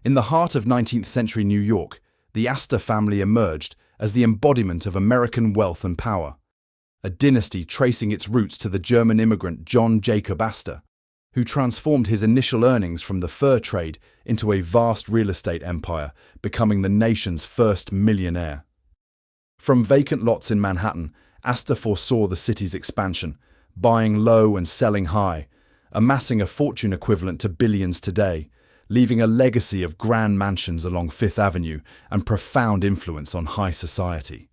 In the heart of 19th century New York, the Astor family emerged as the embodiment of American wealth and power, a dynasty tracing its roots to the German immigrant John Jacob Astor, who transformed his initial earnings from the fur trade into a vast real estate empire, becoming the nation's first millionaire. From vacant lots in Manhattan, Astor foresaw the city's expansion, buying low and selling high, amassing a fortune equivalent to billions today, leaving a legacy of grand mansions along Fifth Avenue and profound influence on high society.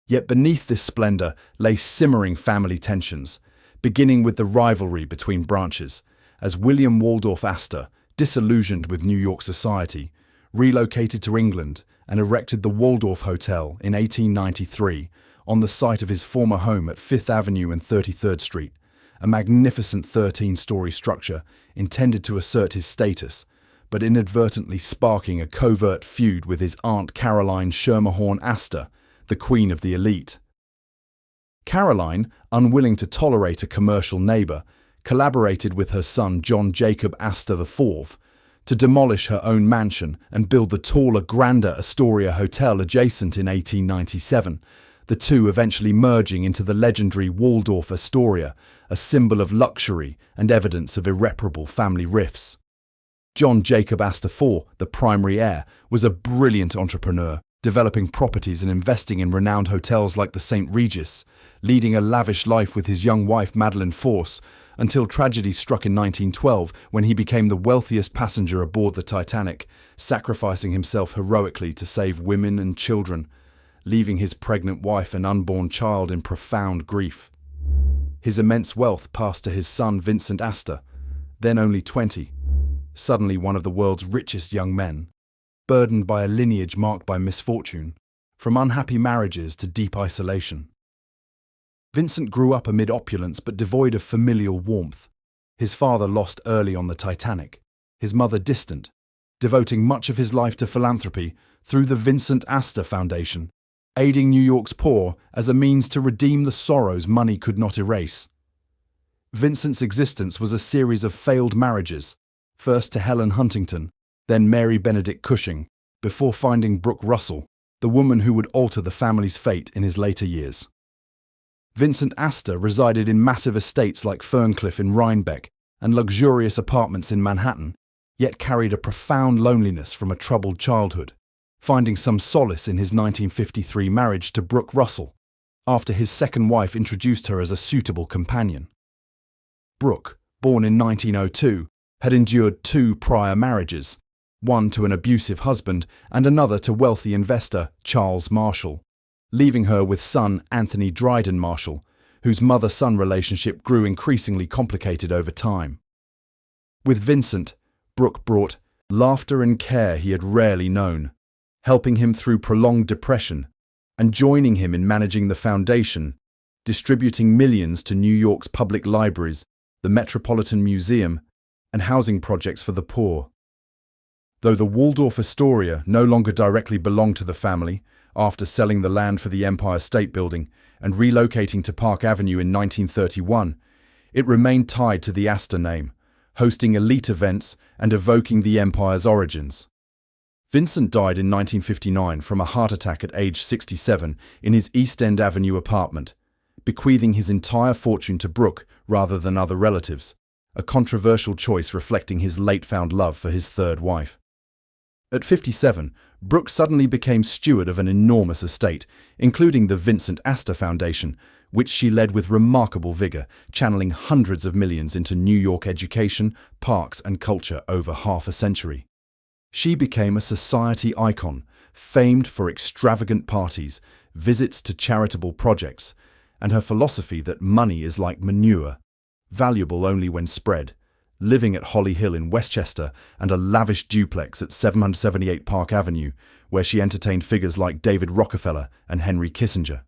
Yet beneath this splendor lay simmering family tensions, beginning with the rivalry between branches, as William Waldorf-Astor, disillusioned with New York society, relocated to England and erected the Waldorf Hotel in 1893 on the site of his former home at Fifth Avenue and 33rd Street, a magnificent 13-story structure intended to assert his status, but inadvertently sparking a covert feud with his aunt Caroline Schermerhorn Astor, the queen of the elite. Caroline, unwilling to tolerate a commercial neighbor, collaborated with her son John Jacob Astor IV to demolish her own mansion and build the taller, grander Astoria Hotel adjacent in 1897, the two eventually merging into the legendary Waldorf-Astoria, a symbol of luxury and evidence of irreparable family rifts. John Jacob Astor IV, the primary heir, was a brilliant entrepreneur, developing properties and investing in renowned hotels like the St. Regis, leading a lavish life with his young wife Madeline Force, until tragedy struck in 1912 when he became the wealthiest passenger aboard the Titanic, sacrificing himself heroically to save women and children, leaving his pregnant wife and unborn child in profound grief. His immense wealth passed to his son Vincent Astor, then only 20, suddenly one of the world's richest young men, burdened by a lineage marked by misfortune, from unhappy marriages to deep isolation. Vincent grew up amid opulence but devoid of familial warmth. His father lost early on the Titanic, his mother distant, devoting much of his life to philanthropy through the Vincent Astor Foundation, aiding New York's poor as a means to redeem the sorrows money could not erase. Vincent's existence was a series of failed marriages, first to Helen Huntington, then Mary Benedict Cushing, before finding Brooke Russell, the woman who would alter the family's fate in his later years. Vincent Astor resided in massive estates like Ferncliff in Rhinebeck and luxurious apartments in Manhattan, yet carried a profound loneliness from a troubled childhood, finding some solace in his 1953 marriage to Brooke Russell, after his second wife introduced her as a suitable companion. Brooke, born in 1902, had endured 2 prior marriages, one to an abusive husband and another to wealthy investor Charles Marshall, leaving her with son Anthony Dryden Marshall, whose mother-son relationship grew increasingly complicated over time. With Vincent, Brooke brought laughter and care he had rarely known, helping him through prolonged depression and joining him in managing the foundation, distributing millions to New York's public libraries, the Metropolitan Museum, and housing projects for the poor. Though the Waldorf-Astoria no longer directly belonged to the family, after selling the land for the Empire State Building and relocating to Park Avenue in 1931, it remained tied to the Astor name, hosting elite events and evoking the empire's origins. Vincent died in 1959 from a heart attack at age 67 in his East End Avenue apartment, bequeathing his entire fortune to Brooke rather than other relatives, a controversial choice reflecting his late-found love for his third wife. At 57, Brooke suddenly became steward of an enormous estate, including the Vincent Astor Foundation, which she led with remarkable vigor, channeling hundreds of millions into New York education, parks, and culture over half a century. She became a society icon, famed for extravagant parties, visits to charitable projects, and her philosophy that money is like manure, valuable only when spread, living at Holly Hill in Westchester and a lavish duplex at 778 Park Avenue, where she entertained figures like David Rockefeller and Henry Kissinger.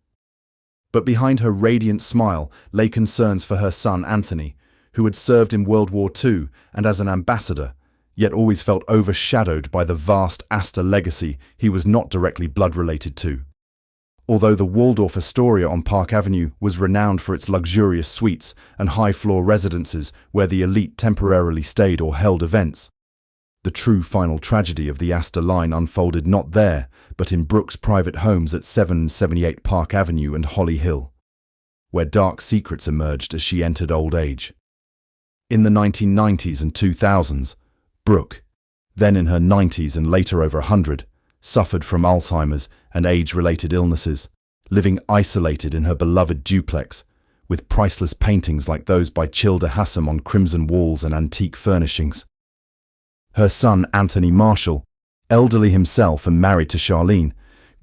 But behind her radiant smile lay concerns for her son Anthony, who had served in World War II and as an ambassador, yet always felt overshadowed by the vast Astor legacy he was not directly blood-related to. Although the Waldorf-Astoria on Park Avenue was renowned for its luxurious suites and high-floor residences where the elite temporarily stayed or held events, The true final tragedy of the Astor line unfolded not there, but in Brooke's private homes at 778 Park Avenue and Holly Hill, where dark secrets emerged as she entered old age. In the 1990s and 2000s, Brooke, then in her 90s and later over 100, suffered from Alzheimer's and age-related illnesses, living isolated in her beloved duplex, with priceless paintings like those by Childe Hassam on crimson walls and antique furnishings. Her son, Anthony Marshall, elderly himself and married to Charlene,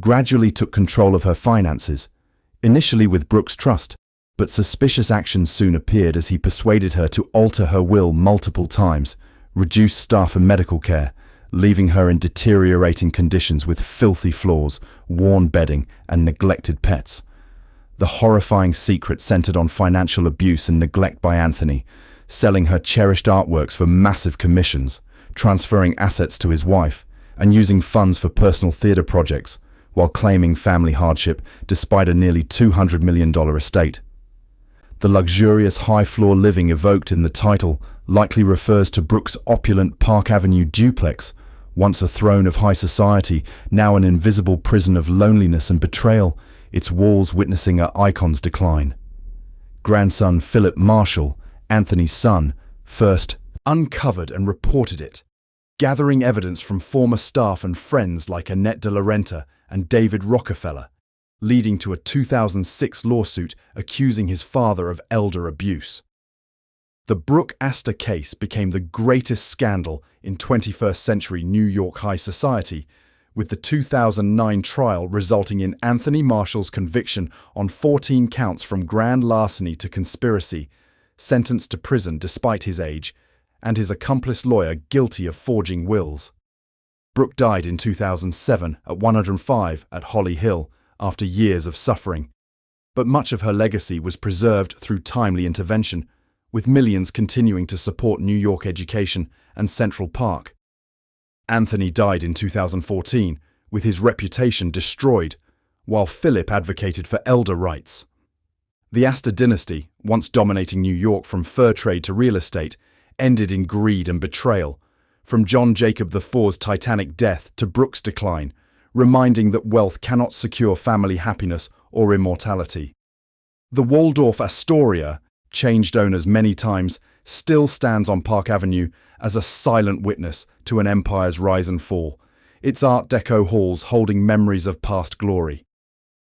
gradually took control of her finances, initially with Brooke's trust, but suspicious actions soon appeared as he persuaded her to alter her will multiple times, reduce staff and medical care, leaving her in deteriorating conditions with filthy floors, worn bedding, and neglected pets. The horrifying secret centered on financial abuse and neglect by Anthony, selling her cherished artworks for massive commissions, transferring assets to his wife, and using funds for personal theater projects, while claiming family hardship despite a nearly $200 million estate. The luxurious high-floor living evoked in the title likely refers to Brooke's opulent Park Avenue duplex, once a throne of high society, now an invisible prison of loneliness and betrayal, its walls witnessing her icon's decline. Grandson Philip Marshall, Anthony's son, first uncovered and reported it, gathering evidence from former staff and friends like Annette de la Renta and David Rockefeller, leading to a 2006 lawsuit accusing his father of elder abuse. The Brooke Astor case became the greatest scandal in 21st century New York high society, with the 2009 trial resulting in Anthony Marshall's conviction on 14 counts from grand larceny to conspiracy, sentenced to prison despite his age, and his accomplice lawyer guilty of forging wills. Brooke died in 2007 at 105 at Holly Hill after years of suffering, but much of her legacy was preserved through timely intervention, with millions continuing to support New York education and Central Park. Anthony died in 2014, with his reputation destroyed, while Philip advocated for elder rights. The Astor dynasty, once dominating New York from fur trade to real estate, ended in greed and betrayal, from John Jacob IV's Titanic death to Brooke's decline, reminding that wealth cannot secure family happiness or immortality. The Waldorf-Astoria, changed owners many times, still stands on Park Avenue as a silent witness to an empire's rise and fall, its Art Deco halls holding memories of past glory.